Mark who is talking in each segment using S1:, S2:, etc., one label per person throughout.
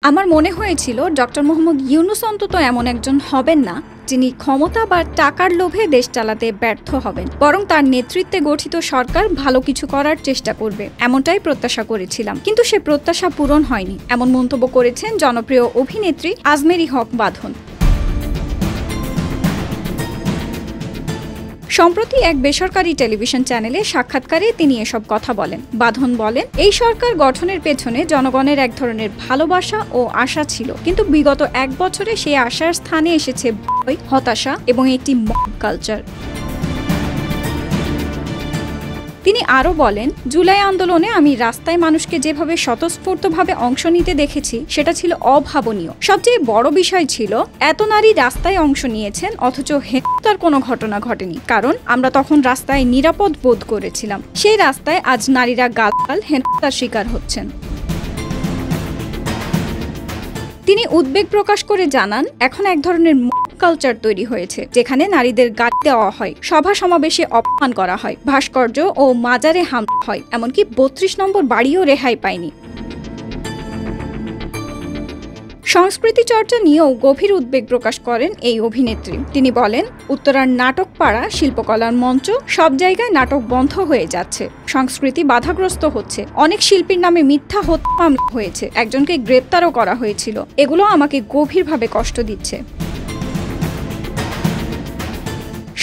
S1: আমার মনে হয়েছিল ডক্টর মোহাম্মদ ইউনূস অন্তত এমন একজন হবেন না যিনি ক্ষমতা বা টাকার লোভে দেশ চালাতে ব্যর্থ হবেন, বরং তার নেতৃত্বে গঠিত সরকার ভালো কিছু করার চেষ্টা করবে, এমনটাই প্রত্যাশা করেছিলাম। কিন্তু সে প্রত্যাশা পূরণ হয়নি, এমন মন্তব্য করেছেন জনপ্রিয় অভিনেত্রী আজমেরী হক বাঁধন। সম্প্রতি এক বেসরকারি টেলিভিশন চ্যানেলে সাক্ষাৎকারে তিনি এসব কথা বলেন। বাঁধন বলেন, এই সরকার গঠনের পেছনে জনগণের এক ধরনের ভালোবাসা ও আশা ছিল, কিন্তু বিগত 1 বছরে সেই আশার স্থানে এসেছে ভয়, হতাশা এবং একটি মব কালচার। তিনি আরও বলেন, জুলাই আন্দোলনে আমি রাস্তায় মানুষকে যেভাবে স্বতঃস্ফূর্তভাবে অংশ নিতে দেখেছি সেটা ছিল অভাবনীয়। সবচেয়ে বড় বিষয় ছিল এত নারী রাস্তায় অংশ নিয়েছেন অথচ হত্যার কোনো ঘটনা ঘটেনি, কারণ আমরা তখন রাস্তায় নিরাপদ বোধ করেছিলাম। সেই রাস্তায় আজ নারীরা গালাগাল, হত্যার শিকার হচ্ছেন। তিনি উদ্বেগ প্রকাশ করে জানান, এখন এক ধরনের কালচার তৈরি হয়েছে যেখানে নারীদের গালি দেওয়া হয়, সভা সমাবেশে অপমান করা হয়, ভাস্কর্য ও মাজারে হামলা হয়, এমনকি 32 নম্বর বাড়িও রেহাই পায়নি। সংস্কৃতি চর্চা নিয়েও গভীর উদ্বেগ প্রকাশ করেন এই অভিনেত্রী। তিনি বলেন, উত্তরার নাটকপাড়া, শিল্পকলার মঞ্চ, সব জায়গায় নাটক বন্ধ হয়ে যাচ্ছে, সংস্কৃতি বাধাগ্রস্ত হচ্ছে, অনেক শিল্পীর নামে মিথ্যা হত্যা মামলা হয়েছে, একজনকে গ্রেপ্তারও করা হয়েছিল। এগুলো আমাকে গভীরভাবে কষ্ট দিচ্ছে।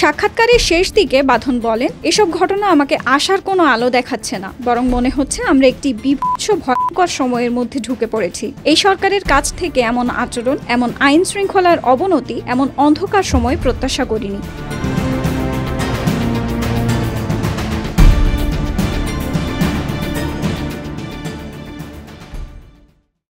S1: সাক্ষাৎকারের শেষ দিকে বাঁধন বলেন, এসব ঘটনা আমাকে আশার কোনো আলো দেখাচ্ছে না, বরং মনে হচ্ছে আমরা একটি বিভৎস ভয়ঙ্কর সময়ের মধ্যে ঢুকে পড়েছি। এই সরকারের কাছ থেকে এমন আচরণ, এমন আইন শৃঙ্খলার অবনতি, এমন অন্ধকার সময় প্রত্যাশা করিনি।